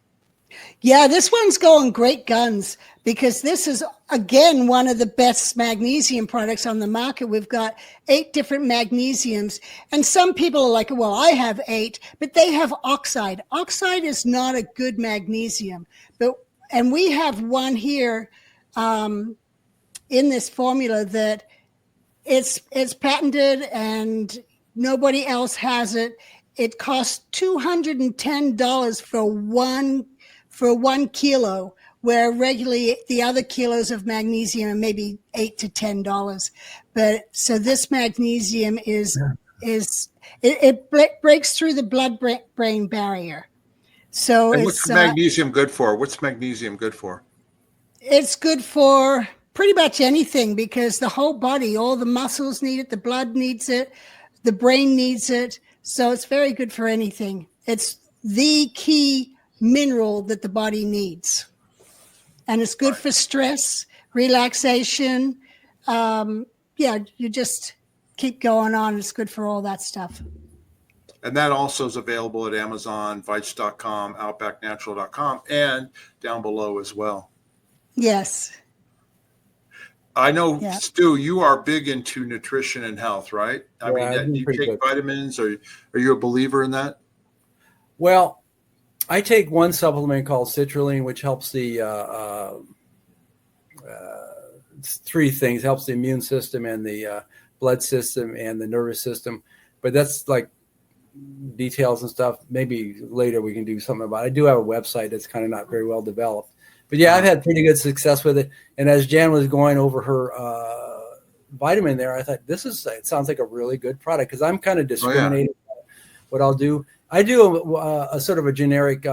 Yeah, this one's going great guns, because this is, again, one of the best magnesium products on the market. We've got 8 different magnesiums, and some people are like, well, I have 8, but they have oxide. Oxide is not a good magnesium, and we have one here in this formula that it's patented and nobody else has it. It costs $210 for 1 kilo, where regularly the other kilos of magnesium are maybe $8 to $10. But so this magnesium it breaks through the blood-brain barrier. So and what's magnesium good for? What's magnesium good for? It's good for pretty much anything, because the whole body, all the muscles need it, the blood needs it, the brain needs it. So it's very good for anything. It's the key mineral that the body needs. And it's good for stress, relaxation. You just keep going on. It's good for all that stuff. And that also is available at Amazon, Vites.com, OutbackNatural.com, and down below as well. Yes. I know, yeah. Stu, you are big into nutrition and health, right? I mean, do you take vitamins? Or are you a believer in that? Well, I take one supplement called citrulline, which helps the it's three things: helps the immune system and the blood system and the nervous system. But that's like details and stuff. Maybe later we can do something about it. I do have a website that's kind of not very well developed. But yeah, I've had pretty good success with it. And as Jan was going over her vitamin there, I thought it sounds like a really good product, because I'm kind of discriminating what I'll do. I do a sort of a generic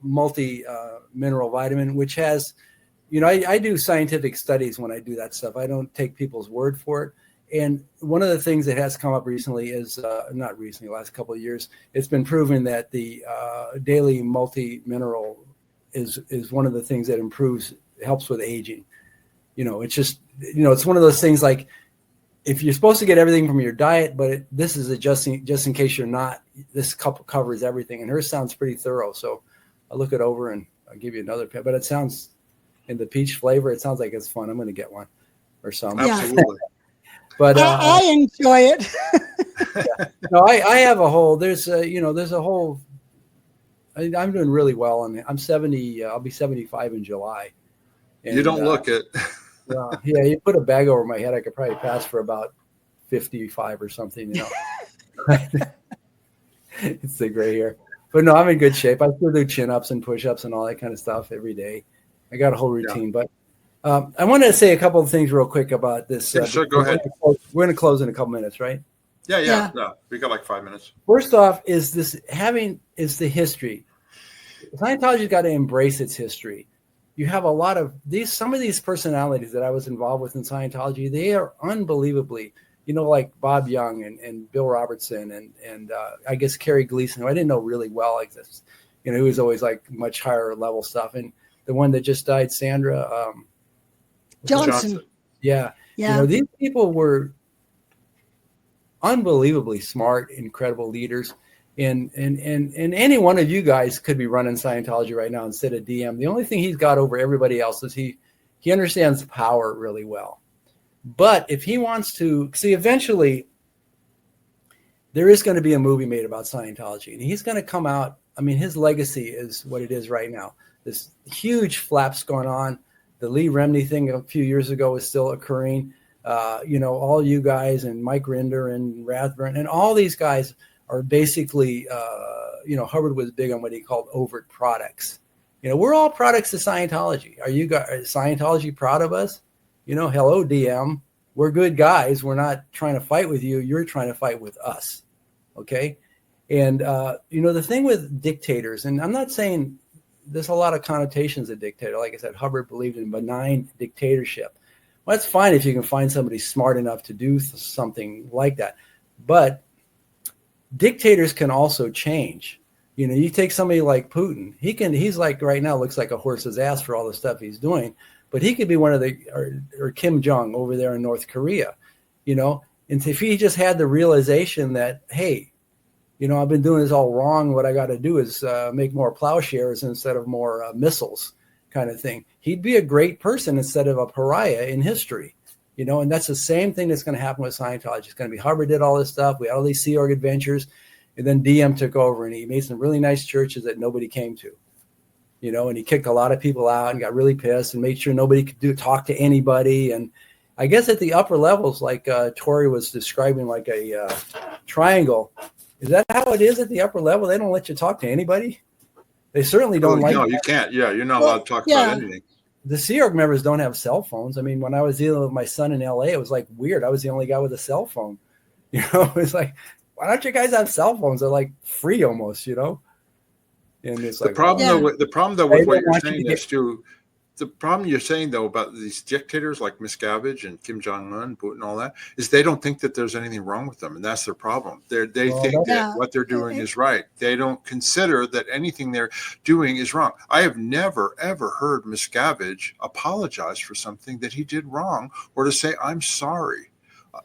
multi-mineral vitamin, which has, I do scientific studies when I do that stuff. I don't take people's word for it. And one of the things that has come up recently is, not recently, last couple of years, it's been proven that the daily multi-mineral is one of the things that helps with aging. It's just, it's one of those things like, if you're supposed to get everything from your diet, but this is just in case you're not, this covers everything. And hers sounds pretty thorough. So I'll look it over and I'll give you another pen, but it sounds, in the peach flavor, it sounds like it's fun. I'm going to get one or something. Absolutely. But I enjoy it. Yeah. No, I have a whole, there's a whole, I'm doing really well. I'm 70. I'll be 75 in July. And, you don't look it. Yeah, you put a bag over my head, I could probably pass for about 55 or something. It's the gray hair. But no, I'm in good shape. I still do chin-ups and push-ups and all that kind of stuff every day. I got a whole routine. Yeah. But I want to say a couple of things real quick about this. Yeah, sure, go ahead. We're going to close in a couple minutes, right? Yeah. No, we got like 5 minutes. First off, is the history. Scientology's got to embrace its history. You have a lot of some of these personalities that I was involved with in Scientology. They are unbelievably, like Bob Young and Bill Robertson and I guess Carrie Gleason, who I didn't know really well like this. He was always like much higher level stuff. And the one that just died, Sandra Johnson. Yeah. These people were unbelievably smart, incredible leaders. And any one of you guys could be running Scientology right now instead of DM. The only thing he's got over everybody else is he understands power really well. But if he wants to see, eventually there is going to be a movie made about Scientology, and he's going to come out. I mean, his legacy is what it is right now. This huge flaps going on. The Lee Remney thing a few years ago is still occurring. All you guys and Mike Rinder and Rathburn and all these guys are basically, Hubbard was big on what he called overt products. We're all products of Scientology. Are you guys, is Scientology proud of us? Hello, DM. We're good guys. We're not trying to fight with you. You're trying to fight with us. Okay. And, the thing with dictators, and I'm not saying there's a lot of connotations of dictator. Like I said, Hubbard believed in benign dictatorship. Well, that's fine if you can find somebody smart enough to do something like that. But dictators can also change. You take somebody like Putin. He's like right now looks like a horse's ass for all the stuff he's doing, but he could be one of or Kim Jong over there in North Korea, and if he just had the realization that, hey, I've been doing this all wrong. What I got to do is make more plowshares instead of more missiles, kind of thing. He'd be a great person instead of a pariah in history. And that's the same thing that's going to happen with Scientology. It's going to be Hubbard did all this stuff. We had all these Sea Org adventures. And then DM took over and he made some really nice churches that nobody came to, and he kicked a lot of people out and got really pissed and made sure nobody could talk to anybody. And I guess at the upper levels, like Tori was describing, like a triangle. Is that how it is at the upper level? They don't let you talk to anybody? They certainly don't like. No, you can't. Yeah, you're not allowed to talk about anything. The Sea Org members don't have cell phones. I mean, when I was dealing with my son in LA, it was like weird. I was the only guy with a cell phone. You know, it's like, why don't you guys have cell phones? They're like free almost, you know. And it's the problem though with what you're saying is too. The problem you're saying, though, about these dictators like Miscavige and Kim Jong-un, Putin, all that, is they don't think that there's anything wrong with them. And that's their problem. They think that what they're doing is right. They don't consider that anything they're doing is wrong. I have never, ever heard Miscavige apologize for something that he did wrong or to say, I'm sorry.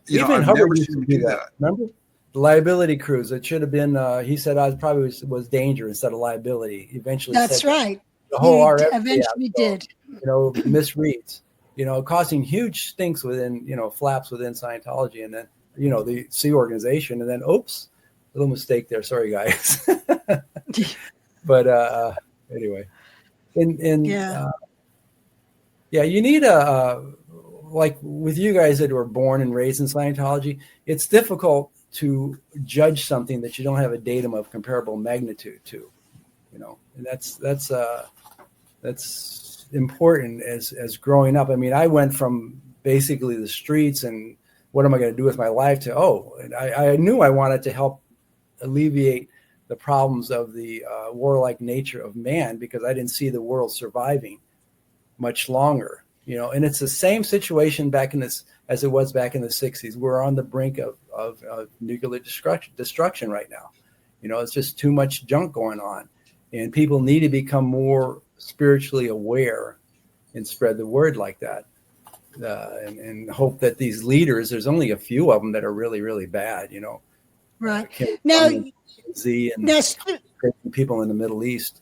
Even Hubbard used to do that. Remember? The liability cruise. It should have been, he said, I probably was danger instead of liability. Eventually, that's right. The whole RF eventually did. You know, misreads, you know, causing huge stinks within, you know, flaps within Scientology, and then, you know, the Sea organization, and then, oops, little mistake there. Sorry, guys. But anyway, you need like with you guys that were born and raised in Scientology, it's difficult to judge something that you don't have a datum of comparable magnitude to, you know, and that's important as growing up. I mean, I went from basically the streets and what am I going to do with my life to, and I knew I wanted to help alleviate the problems of the warlike nature of man, because I didn't see the world surviving much longer, you know. And it's the same situation back in this as it was back in the 60s. We're on the brink of nuclear destruction right now. You know, it's just too much junk going on, and people need to become more spiritually aware and spread the word like that, and hope that these leaders, there's only a few of them that are really, really bad, you know. Right. Now, people in the Middle East.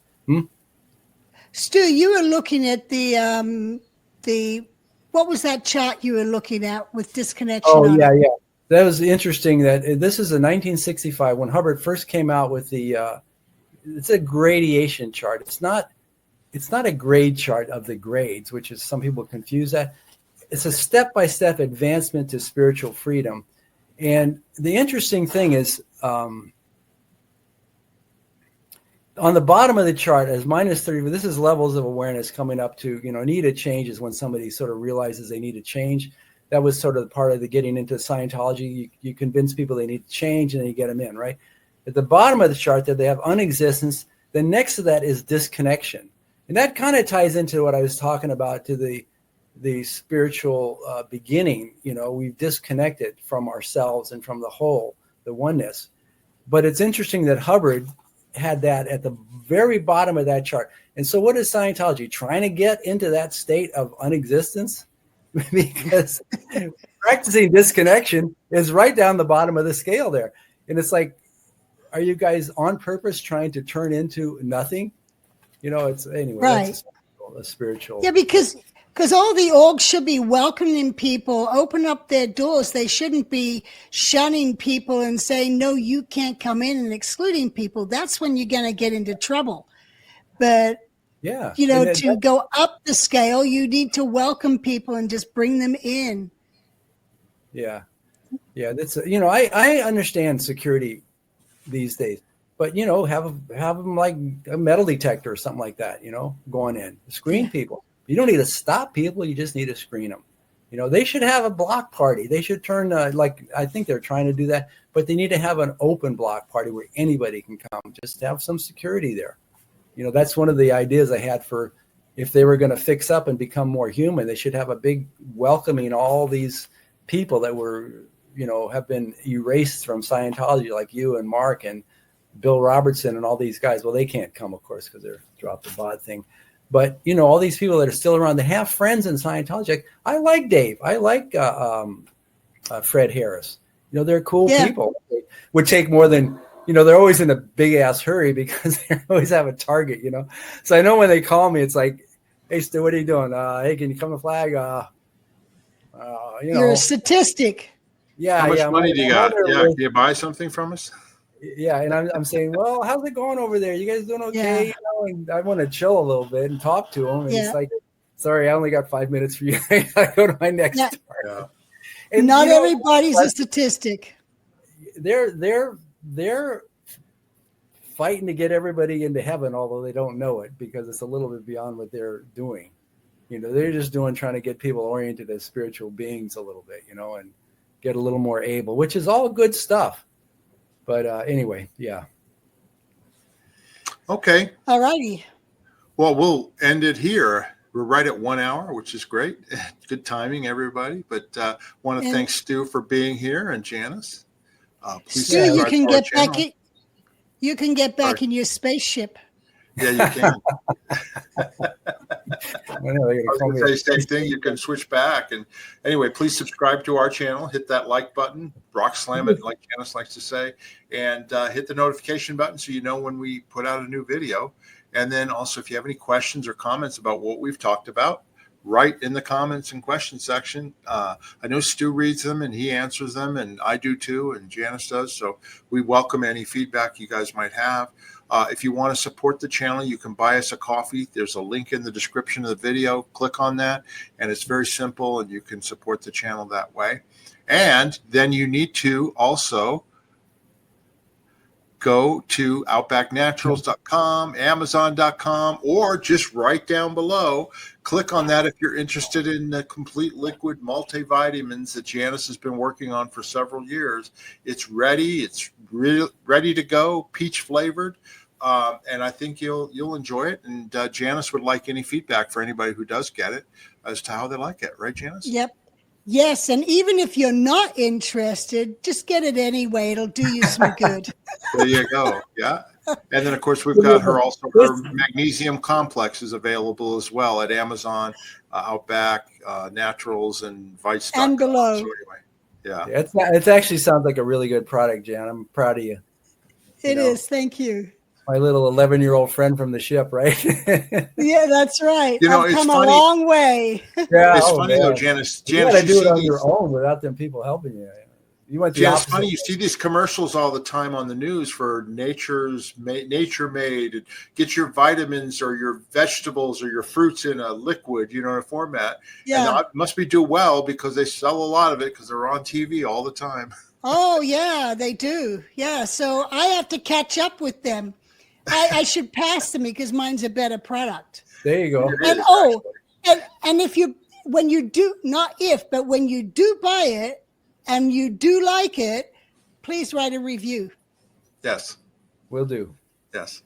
Stu, you were looking at the what was that chart you were looking at with disconnection? Oh, yeah. That was interesting. That this is a 1965 when Hubbard first came out with the. It's a gradation chart. It's not a grade chart of the grades, which is some people confuse that. It's a step-by-step advancement to spiritual freedom. And the interesting thing is, on the bottom of the chart, as -30, this is levels of awareness coming up to, you know, need a change is when somebody sort of realizes they need a change. That was sort of part of the getting into Scientology. You convince people they need to change, and then you get them in, right? At the bottom of the chart, that they have unexistence. The next to that is disconnection. And that kind of ties into what I was talking about, to the spiritual beginning. You know, we've disconnected from ourselves and from the whole, the oneness. But it's interesting that Hubbard had that at the very bottom of that chart. And so what is Scientology? Trying to get into that state of unexistence? Because practicing disconnection is right down the bottom of the scale there. And it's like, are you guys on purpose trying to turn into nothing? You know, it's anyway, right. That's a spiritual. Yeah, because all the orgs should be welcoming people, open up their doors. They shouldn't be shunning people and saying, no, you can't come in, and excluding people. That's when you're going to get into trouble. But, you know, to go up the scale, you need to welcome people and just bring them in. Yeah. That's, you know, I understand security these days, but, you know, have them like a metal detector or something like that, you know, going in, screen people. You don't need to stop people. You just need to screen them. You know, they should have a block party. They should turn like, I think they're trying to do that, but they need to have an open block party where anybody can come, just have some security there. You know, that's one of the ideas I had for if they were going to fix up and become more human, they should have a big welcoming all these people that were, you know, have been erased from Scientology, like you and Mark and Bill Robertson and all these guys. Well, they can't come, of course, because they're dropped the bod thing. But, you know, all these people that are still around, they have friends in Scientology. Like, I like Dave. I like Fred Harris. You know, they're cool people. It would take more than, you know, they're always in a big ass hurry because they always have a target, you know. So I know when they call me, it's like, hey, Stu, what are you doing? Hey, can you come to flag? You know, you're a statistic. Yeah. How much money do you got? Can you buy something from us? Yeah, and I'm saying, well, how's it going over there? You guys doing okay? You know, and I want to chill a little bit and talk to them. And it's like, sorry, I only got 5 minutes for you. I go to my next part. Yeah. And not everybody's a statistic. They're fighting to get everybody into heaven, although they don't know it because it's a little bit beyond what they're doing. They're just trying to get people oriented as spiritual beings a little bit, and get a little more able, which is all good stuff. But anyway, yeah. Okay. All righty. Well, we'll end it here. We're right at 1 hour, which is great. Good timing, everybody. But want to thank Stu for being here and Janice. Stu, you can get back. You can get back in your spaceship. Yeah, you can. I was going to say same thing. You can switch back. And anyway, please subscribe to our channel. Hit that like button. Rock slam it, like Janice likes to say. And hit the notification button so you know when we put out a new video. And then also, if you have any questions or comments about what we've talked about, write in the comments and question section. I know Stu reads them and he answers them, and I do too, and Janice does. So we welcome any feedback you guys might have. If you want to support the channel, you can buy us a coffee. There's a link in the description of the video. Click on that, and it's very simple, and you can support the channel that way. And then you need to also go to outbacknaturals.com, amazon.com, or just right down below. Click on that if you're interested in the complete liquid multivitamins that Janice has been working on for several years. It's ready. It's ready to go, peach flavored. And I think you'll enjoy it. And Janice would like any feedback for anybody who does get it as to how they like it. Right, Janice? Yep. Yes, and even if you're not interested, just get it anyway. It'll do you some good. There you go. Yeah. And then, of course, we've got her magnesium complex is available as well at Amazon, Outback, Naturals, and Vice. And below. So anyway, yeah. It actually sounds like a really good product, Jan. I'm proud of you. It is. Thank you. My little 11-year-old friend from the ship, right? Yeah, that's right. I've come funny. A long way. Yeah, it's funny though, Janice. You got to do it on your own without them people helping you. It's funny. You see these commercials all the time on the news for Nature Made. And get your vitamins or your vegetables or your fruits in a liquid, in a format. Yeah. And it must be do well because they sell a lot of it because they're on TV all the time. Oh, yeah, they do. Yeah, so I have to catch up with them. I should pass them because mine's a better product. There you go. And when you do buy it and you do like it, please write a review. Yes. Will do. Yes.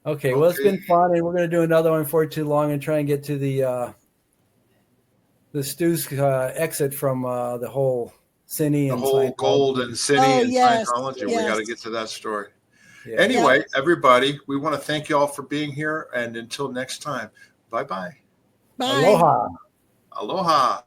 Okay, well, it's been fun, and we're going to do another one before too long and try and get to the Stu's exit from the whole Cine and whole golden Cine and Scientology. Yes. We got to get to that story. Yeah. Anyway, everybody, we want to thank you all for being here. And until next time, bye-bye. Bye. Aloha. Aloha.